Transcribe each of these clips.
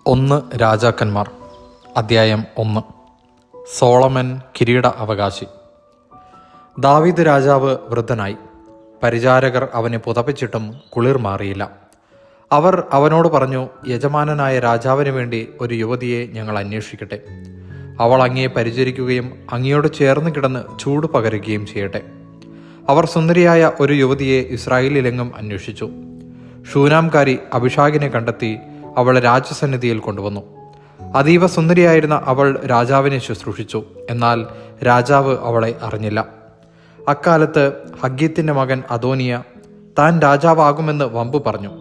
ഒന്ന് രാജാക്കന്മാർ അധ്യായം 1. സോളമൻ കിരീട അവകാശി. ദാവീദ് രാജാവ് വൃദ്ധനായി. പരിചാരകർ അവനെ പുതപ്പിച്ചിട്ടും കുളിർ മാറിയില്ല. അവർ അവനോട് പറഞ്ഞു, യജമാനനായ രാജാവിന് വേണ്ടി ഒരു യുവതിയെ ഞങ്ങൾ അന്വേഷിക്കട്ടെ. അവൾ അങ്ങയെ പരിചരിക്കുകയും അങ്ങയോട് ചേർന്ന് കിടന്ന് ചൂട് പകരുകയും ചെയ്യട്ടെ. അവർ സുന്ദരിയായ ഒരു യുവതിയെ ഇസ്രായേലിലെങ്ങും അന്വേഷിച്ചു. ഷൂനാംകാരി അഭിഷാഗിനെ കണ്ടെത്തി അവളെ രാജസന്നിധിയിൽ കൊണ്ടുവന്നു. അതീവ സുന്ദരിയായിരുന്ന അവൾ രാജാവിനെ ശുശ്രൂഷിച്ചു. എന്നാൽ രാജാവ് അവളെ അറിഞ്ഞില്ല. അക്കാലത്ത് ഹഗ്ഗീത്തിന്റെ മകൻ അദോനിയ താൻ രാജാവാകുമെന്ന് വമ്പു പറഞ്ഞു.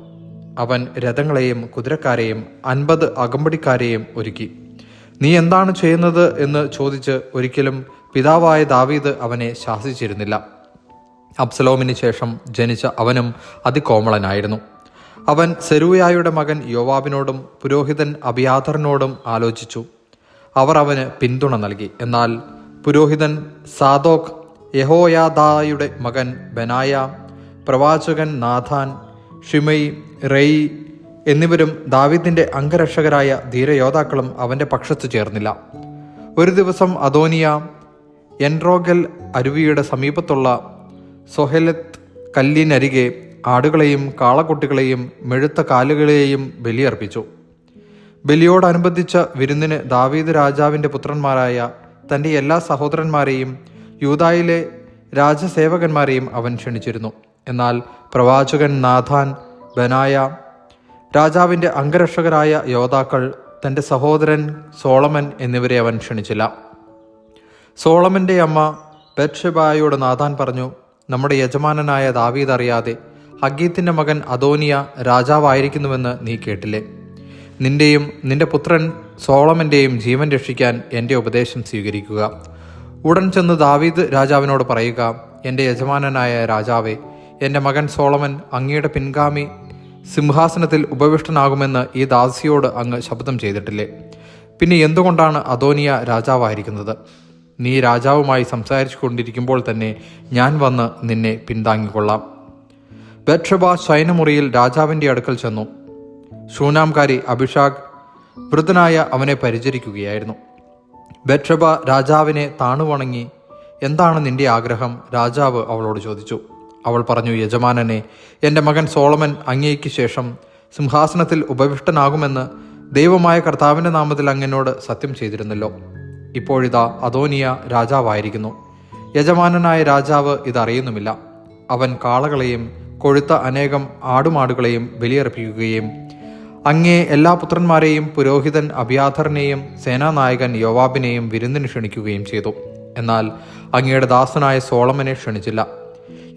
അവൻ രഥങ്ങളെയും കുതിരക്കാരെയും 50 അകമ്പടിക്കാരെയും ഒരുക്കി. നീ എന്താണ് ചെയ്യുന്നത് എന്ന് ചോദിച്ച് ഒരിക്കലും പിതാവായ ദാവീദ് അവനെ ശാസിച്ചിരുന്നില്ല. അബ്സലോമിന് ശേഷം ജനിച്ച അവനും അതികോമളനായിരുന്നു. അവൻ സെരൂയായുടെ മകൻ യോവാബിനോടും പുരോഹിതൻ അബിയാഥറിനോടും ആലോചിച്ചു. അവർ അവന് പിന്തുണ നൽകി. എന്നാൽ പുരോഹിതൻ സാദോക്, യഹോയാദായുടെ മകൻ ബെനായ, പ്രവാചകൻ നാഥാൻ, ഷിമയി, റെയി എന്നിവരും ദാവീദിന്റെ അംഗരക്ഷകരായ ധീരയോദ്ധാക്കളും അവന്റെ പക്ഷത്ത് ചേർന്നില്ല. ഒരു ദിവസം അദോനിയ എൻറോഗൽ അരുവിയുടെ സമീപത്തുള്ള സൊഹെലത്ത് കല്ലിനരികെ ആടുകളെയും കാളക്കുട്ടികളെയും മെഴുത്ത കാലുകളെയും ബലിയർപ്പിച്ചു. ബലിയോടനുബന്ധിച്ച വിരുന്നിന് ദാവീദ് രാജാവിൻ്റെ പുത്രന്മാരായ തൻ്റെ എല്ലാ സഹോദരന്മാരെയും യൂദായിലെ രാജസേവകന്മാരെയും അവൻ ക്ഷണിച്ചിരുന്നു. എന്നാൽ പ്രവാചകൻ നാഥാൻ, ബെനായ, രാജാവിൻ്റെ അംഗരക്ഷകരായ യോദ്ധാക്കൾ, തൻ്റെ സഹോദരൻ സോളമൻ എന്നിവരെ അവൻ ക്ഷണിച്ചില്ല. സോളമൻ്റെ അമ്മ ബത്ശെബായോട് നാഥാൻ പറഞ്ഞു, നമ്മുടെ യജമാനനായ ദാവീദ് അറിയാതെ ഹഗ്ഗീത്തിന്റെ മകൻ അദോനിയ രാജാവായിരിക്കുന്നുവെന്ന് നീ കേട്ടില്ലേ? നിന്റെയും നിന്റെ പുത്രൻ സോളമൻ്റെയും ജീവൻ രക്ഷിക്കാൻ എൻ്റെ ഉപദേശം സ്വീകരിക്കുക. ഉടൻ ചെന്ന് ദാവീദ് രാജാവിനോട് പറയുക, എൻ്റെ യജമാനനായ രാജാവേ, എൻ്റെ മകൻ സോളമൻ അങ്ങയുടെ പിൻഗാമി സിംഹാസനത്തിൽ ഉപവിഷ്ടനാകുമെന്ന് ഈ ദാസിയോട് അങ്ങ് ശപഥം ചെയ്തിട്ടില്ലേ? പിന്നെ എന്തുകൊണ്ടാണ് അദോനിയ രാജാവായിരിക്കുന്നത്? നീ രാജാവുമായി സംസാരിച്ചു കൊണ്ടിരിക്കുമ്പോൾ തന്നെ ഞാൻ വന്ന് നിന്നെ പിന്താങ്ങിക്കൊള്ളാം. ബത്ശെബ ശയനമുറിയിൽ രാജാവിൻ്റെ അടുക്കൽ ചെന്നു. ഷൂനാംകാരി അഭിഷാഗ് വൃദ്ധനായ അവനെ പരിചരിക്കുകയായിരുന്നു. ബത്ശെബ രാജാവിനെ താണുവണങ്ങി, എന്താണ് നിന്റെ ആഗ്രഹം? രാജാവ് അവളോട് ചോദിച്ചു. അവൾ പറഞ്ഞു, യജമാനനെ, എൻ്റെ മകൻ സോളമൻ അങ്ങേക്ക് ശേഷം സിംഹാസനത്തിൽ ഉപവിഷ്ടനാകുമെന്ന് ദൈവമായ കർത്താവിൻ്റെ നാമത്തിൽ അങ്ങനോട് സത്യം ചെയ്തിരുന്നല്ലോ. ഇപ്പോഴിതാ അദോനിയ രാജാവായിരിക്കുന്നു. യജമാനനായ രാജാവ് ഇതറിയുന്നുമില്ല. അവൻ കാളകളെയും കൊഴുത്ത അനേകം ആടുമാടുകളെയും ബലിയർപ്പിക്കുകയും അങ്ങേ എല്ലാ പുത്രന്മാരെയും പുരോഹിതൻ അബിയാഥറിനെയും സേനാനായകൻ യോവാബിനെയും വിരുന്നിന് ക്ഷണിക്കുകയും ചെയ്തു. എന്നാൽ അങ്ങയുടെ ദാസനായ സോളമനെ ക്ഷണിച്ചില്ല.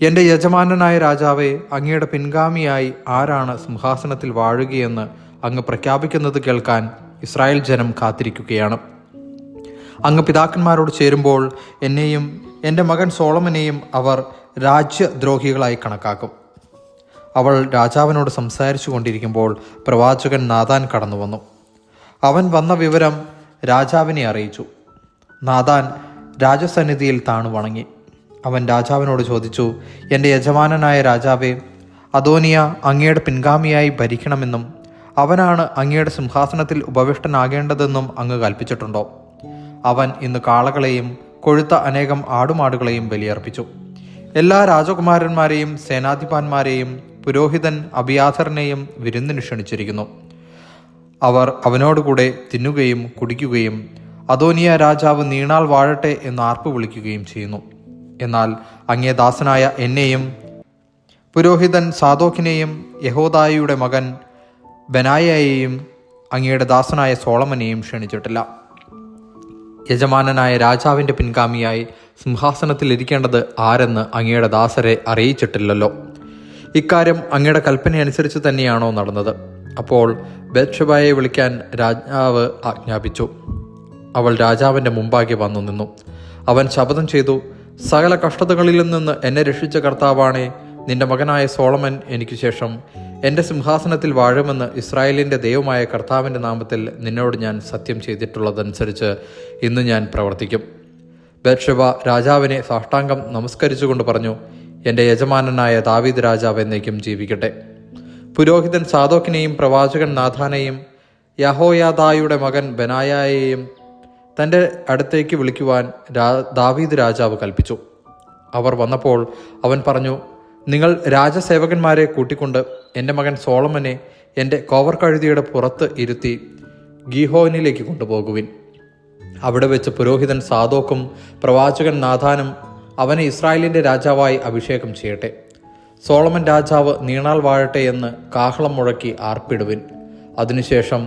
എൻ്റെ യജമാനനായ രാജാവെ, അങ്ങയുടെ പിൻഗാമിയായി ആരാണ് സിംഹാസനത്തിൽ വാഴുകയെന്ന് അങ്ങ് പ്രഖ്യാപിക്കുന്നത് കേൾക്കാൻ ഇസ്രായേൽ ജനം കാത്തിരിക്കുകയാണ്. അങ്ങ് പിതാക്കന്മാരോട് ചേരുമ്പോൾ എന്നെയും എൻ്റെ മകൻ സോളമനെയും അവർ രാജ്യദ്രോഹികളായി കണക്കാക്കും. അവൾ രാജാവിനോട് സംസാരിച്ചു കൊണ്ടിരിക്കുമ്പോൾ പ്രവാചകൻ നാഥാൻ കടന്നു വന്നു. അവൻ വന്ന വിവരം രാജാവിനെ അറിയിച്ചു. നാഥാൻ രാജസന്നിധിയിൽ താണു വണങ്ങി. അവൻ രാജാവിനോട് ചോദിച്ചു, എൻ്റെ യജമാനനായ രാജാവേ, അദോനിയ അങ്ങയുടെ പിൻഗാമിയായി ഭരിക്കണമെന്നും അവനാണ് അങ്ങയുടെ സിംഹാസനത്തിൽ ഉപവിഷ്ടനാകേണ്ടതെന്നും അങ്ങ് കൽപ്പിച്ചിട്ടുണ്ടോ? അവൻ ഇന്ന് കാളകളെയും കൊഴുത്ത അനേകം ആടുമാടുകളെയും ബലിയർപ്പിച്ചു. എല്ലാ രാജകുമാരന്മാരെയും സേനാധിപന്മാരെയും പുരോഹിതൻ അബിയാഥറിനെയും വിരുന്നിന് ക്ഷണിച്ചിരിക്കുന്നു. അവർ അവനോടുകൂടെ തിന്നുകയും കുടിക്കുകയും അദോനിയ രാജാവ് നീണാൾ വാഴട്ടെ എന്ന് ആർപ്പ് വിളിക്കുകയും ചെയ്യുന്നു. എന്നാൽ അങ്ങേ ദാസനായ എന്നെയും പുരോഹിതൻ സാദോക്കിനെയും യഹോദായിയുടെ മകൻ ബെനായയെയും അങ്ങയുടെ ദാസനായ സോളമനെയും ക്ഷണിച്ചിട്ടില്ല. യജമാനനായ രാജാവിൻ്റെ പിൻഗാമിയായി സിംഹാസനത്തിൽ ഇരിക്കേണ്ടത് ആരെന്ന് അങ്ങയുടെ ദാസരെ അറിയിച്ചിട്ടില്ലല്ലോ. ഇക്കാര്യം അങ്ങയുടെ കൽപ്പനയനുസരിച്ച് തന്നെയാണോ നടന്നത്? അപ്പോൾ ബത്ശെബയെ വിളിക്കാൻ രാജാവ് ആജ്ഞാപിച്ചു. അവൾ രാജാവിൻ്റെ മുമ്പാകെ വന്നു നിന്നു. അവൻ ശപഥം ചെയ്തു, സകല കഷ്ടതകളിൽ നിന്ന് എന്നെ രക്ഷിച്ച കർത്താവാണേ, നിന്റെ മകനായ സോളമൻ എനിക്ക് ശേഷം എൻ്റെ സിംഹാസനത്തിൽ വാഴുമെന്ന് ഇസ്രായേലിൻ്റെ ദൈവമായ കർത്താവിൻ്റെ നാമത്തിൽ നിന്നോട് ഞാൻ സത്യം ചെയ്തിട്ടുള്ളതനുസരിച്ച് ഇന്ന് ഞാൻ പ്രവർത്തിക്കും. ബത്ശെബ രാജാവിനെ സാഷ്ടാംഗം നമസ്കരിച്ചുകൊണ്ട് പറഞ്ഞു, എൻ്റെ യജമാനനായ ദാവീദ് രാജാവ് എന്നേക്കും ജീവിക്കട്ടെ. പുരോഹിതൻ സാദോക്കിനെയും പ്രവാചകൻ നാഥാനെയും യഹോയാദായുടെ മകൻ ബെനായായെയും തൻ്റെ അടുത്തേക്ക് വിളിക്കുവാൻ ദാവീദ് രാജാവ് കൽപ്പിച്ചു. അവർ വന്നപ്പോൾ അവൻ പറഞ്ഞു, നിങ്ങൾ രാജസേവകന്മാരെ കൂട്ടിക്കൊണ്ട് എൻ്റെ മകൻ സോളമനെ എൻ്റെ കോവർക്കഴുതിയുടെ പുറത്ത് ഇരുത്തി ഗീഹോനിലേക്ക് കൊണ്ടുപോകുവിൻ. അവിടെ വെച്ച് പുരോഹിതൻ സാദോക്കും പ്രവാചകൻ നാഥാനും അവനെ ഇസ്രായേലിൻ്റെ രാജാവായി അഭിഷേകം ചെയ്യട്ടെ. സോളമൻ രാജാവ് നീണാൾ വാഴട്ടെ എന്ന് കാഹളം മുഴക്കി ആർപ്പിടുവിൻ. അതിനുശേഷം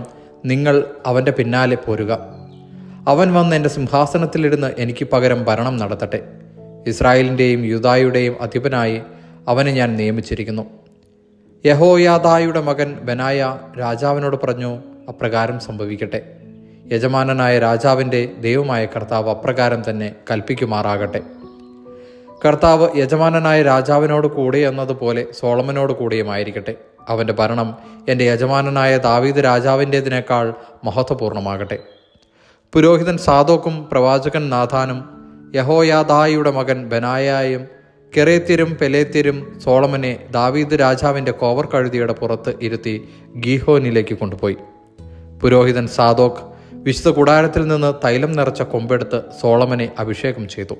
നിങ്ങൾ അവൻ്റെ പിന്നാലെ പോരുക. അവൻ വന്ന് എൻ്റെ സിംഹാസനത്തിലിരുന്ന് എനിക്ക് പകരം ഭരണം നടത്തട്ടെ. ഇസ്രായേലിൻ്റെയും യൂദായുടെയും അധിപനായി അവനെ ഞാൻ നിയമിച്ചിരിക്കുന്നു. യഹോയാദായുടെ മകൻ ബെനായ രാജാവിനോട് പറഞ്ഞു, അപ്രകാരം സംഭവിക്കട്ടെ. യജമാനനായ രാജാവിൻ്റെ ദൈവമായ കർത്താവ് അപ്രകാരം തന്നെ കൽപ്പിക്കുമാറാകട്ടെ. കർത്താവ് യജമാനനായ രാജാവിനോട് കൂടെ എന്നതുപോലെ സോളമനോട് കൂടെയുമായിരിക്കട്ടെ. അവൻ്റെ ഭരണം എൻ്റെ യജമാനനായ ദാവീദ് രാജാവിൻ്റേതിനേക്കാൾ മഹത്വപൂർണ്ണമാകട്ടെ. പുരോഹിതൻ സാദോക്കും പ്രവാചകൻ നാഥാനും യഹോയാദായുടെ മകൻ ബെനായായും കെറേത്യരും പെലേത്യരും സോളമനെ ദാവീദ് രാജാവിൻ്റെ കോവർക്കഴുതിയുടെ പുറത്ത് ഇരുത്തി ഗീഹോനിലേക്ക് കൊണ്ടുപോയി. പുരോഹിതൻ സാദോക്ക് വിശുദ്ധ കൂടാരത്തിൽ നിന്ന് തൈലം നിറച്ച കൊമ്പെടുത്ത് സോളമനെ അഭിഷേകം ചെയ്തു.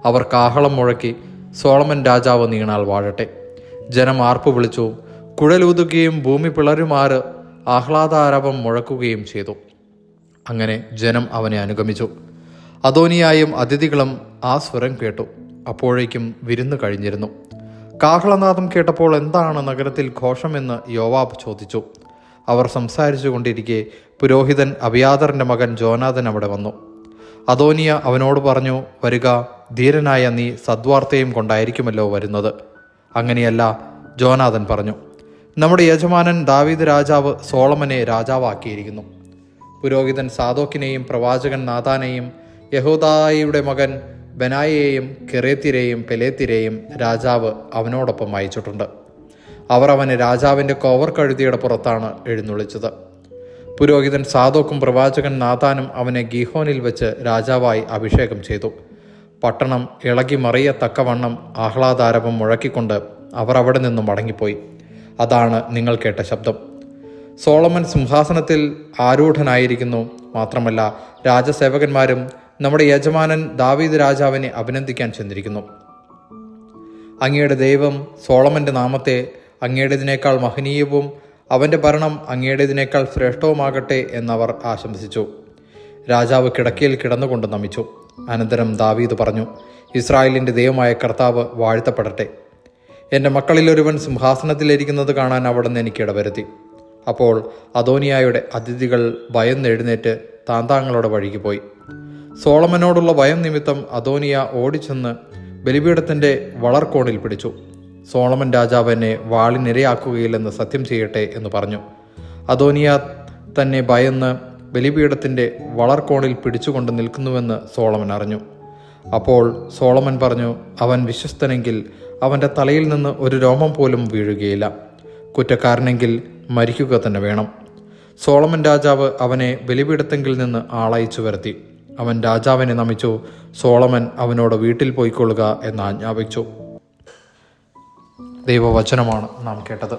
അവർ കാഹളം മുഴക്കി, സോളമൻ രാജാവ് നീണാൾ വാഴട്ടെ. ജനം ആർപ്പു വിളിച്ചു, കുഴലൂതുകയും ഭൂമി പിളരുമാറ് ആഹ്ലാദാരവം മുഴക്കുകയും ചെയ്തു. അങ്ങനെ ജനം അവനെ അനുഗമിച്ചു. അദോനിയായും അതിഥികളും ആ സ്വരം കേട്ടു. അപ്പോഴേക്കും വിരുന്ന് കഴിഞ്ഞിരുന്നു. കാഹളനാദം കേട്ടപ്പോൾ എന്താണ് നഗരത്തിൽ ഘോഷമെന്ന് യോവാബ് ചോദിച്ചു. അവർ സംസാരിച്ചു കൊണ്ടിരിക്കെ പുരോഹിതൻ അബിയാദറിൻ്റെ മകൻ ജോനാഥൻ അവിടെ വന്നു. അദോനിയ അവനോട് പറഞ്ഞു, വരിക, ധീരനായ നീ സദ്വാർത്തയും കൊണ്ടായിരിക്കുമല്ലോ വരുന്നത്. അങ്ങനെയല്ല, ജോനാഥൻ പറഞ്ഞു, നമ്മുടെ യജമാനൻ ദാവീദ് രാജാവ് സോളമനെ രാജാവാക്കിയിരിക്കുന്നു. പുരോഹിതൻ സാദോക്കിനെയും പ്രവാചകൻ നാഥാനെയും യഹോദായുടെ മകൻ ബെനായെയും കെറേത്യരെയും പെലേത്യരെയും രാജാവ് അവനോടൊപ്പം അയച്ചിട്ടുണ്ട്. അവർ അവനെ രാജാവിൻ്റെ കോവർക്കഴുതിയുടെ പുറത്താണ് എഴുന്നള്ളിച്ചത്. പുരോഹിതൻ സാദോക്കും പ്രവാചകൻ നാഥാനും അവനെ ഗീഹോനിൽ വെച്ച് രാജാവായി അഭിഷേകം ചെയ്തു. പട്ടണം ഇളകി മറിയത്തക്കവണ്ണം ആഹ്ലാദാരവം മുഴക്കിക്കൊണ്ട് അവർ അവിടെ നിന്നും മടങ്ങിപ്പോയി. അതാണ് നിങ്ങൾ കേട്ട ശബ്ദം. സോളമൻ സിംഹാസനത്തിൽ ആരൂഢനായിരിക്കുന്നു. മാത്രമല്ല, രാജസേവകന്മാരും നമ്മുടെ യജമാനൻ ദാവീദ് രാജാവിനെ അഭിനന്ദിക്കാൻ ചെന്നിരിക്കുന്നു. അങ്ങയുടെ ദൈവം സോളമൻ്റെ നാമത്തെ അങ്ങയുടേതിനേക്കാൾ മഹനീയവും അവൻ്റെ ഭരണം അങ്ങയുടേതിനേക്കാൾ ശ്രേഷ്ഠവുമാകട്ടെ എന്നവർ ആശംസിച്ചു. രാജാവ് കിടക്കയിൽ കിടന്നുകൊണ്ട് നമിച്ചു. അനന്തരം ദാവീദ് പറഞ്ഞു, ഇസ്രായേലിൻ്റെ ദൈവമായ കർത്താവ് വാഴ്ത്തപ്പെടട്ടെ. എൻ്റെ മക്കളിലൊരുവൻ സിംഹാസനത്തിലിരിക്കുന്നത് കാണാൻ അവിടുന്ന് എനിക്ക് ഇടവരുത്തി. അപ്പോൾ അദോനിയായുടെ അതിഥികൾ ഭയന്നെഴുന്നേറ്റ് താന്താങ്ങളുടെ വഴിക്ക് പോയി. സോളമനോടുള്ള ഭയം നിമിത്തം അദോനിയ ഓടിച്ചെന്ന് ബലിപീഠത്തിൻ്റെ വളർക്കോണിൽ പിടിച്ചു. സോളമൻ രാജാവ് എന്നെ വാളിനിരയാക്കുകയില്ലെന്ന് സത്യം ചെയ്യട്ടെ എന്ന് പറഞ്ഞു. അദോനിയ തന്നെ ഭയന്ന് ബലിപീഠത്തിൻ്റെ വളർക്കോണിൽ പിടിച്ചുകൊണ്ട് നിൽക്കുന്നുവെന്ന് സോളമൻ അറിഞ്ഞു. അപ്പോൾ സോളമൻ പറഞ്ഞു, അവൻ വിശ്വസ്തനെങ്കിൽ അവൻ്റെ തലയിൽ നിന്ന് ഒരു രോമം പോലും വീഴുകയില്ല. കുറ്റക്കാരനെങ്കിൽ മരിക്കുക തന്നെ വേണം. സോളമൻ രാജാവ് അവനെ ബലിപീഠത്തെങ്കിൽ നിന്ന് ആളയച്ചു വരുത്തി. അവൻ രാജാവിനെ നമിച്ചു. സോളമൻ അവനോട് വീട്ടിൽ പോയിക്കൊള്ളുക എന്ന് ആജ്ഞാപിച്ചു. ദൈവവചനമാണ് നാം കേട്ടത്.